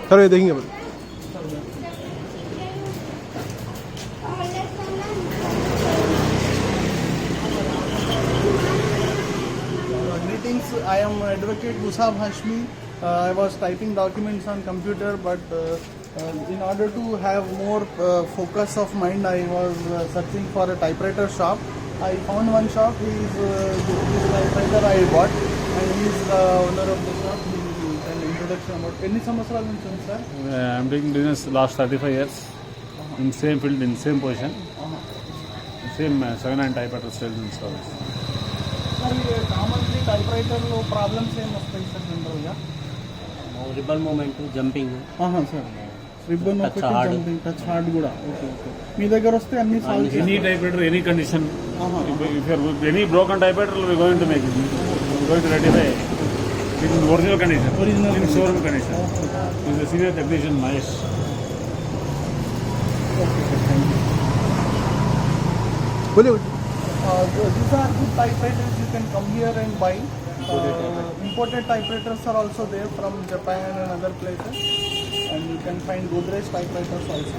चलो ये देखेंगे अपन। Greetings, I am Advocate Musab Hashmi. I was typing documents on computer, but in order to have more focus of mind, I was searching for a typewriter shop. I found one shop. This typewriter I bought, and he is the owner of the shop. He will an introduction about any samvatsaralu nunchi undi, sir. I am doing business last 35 years in same field, in same position, same second hand typewriter sales and service. Sir, commonly typewriter lo problems em vastayi sir general ga? Rebel moment jumping sir ribbon Touch ఒకటి hard. Jumping touch hard కూడా okay okay మీ దగ్గర వస్తే అన్ని solve Any typewriter, any condition, if you are any broken typewriter, we are going to make it. We are going to rectify it in original condition, Original in showroom condition. He is a senior technician, Mahesh. बोलिए। These are good typewriters. You can come here and buy. Imported typewriters are also there from Japan and other places, and you can find Godrej typewriters also.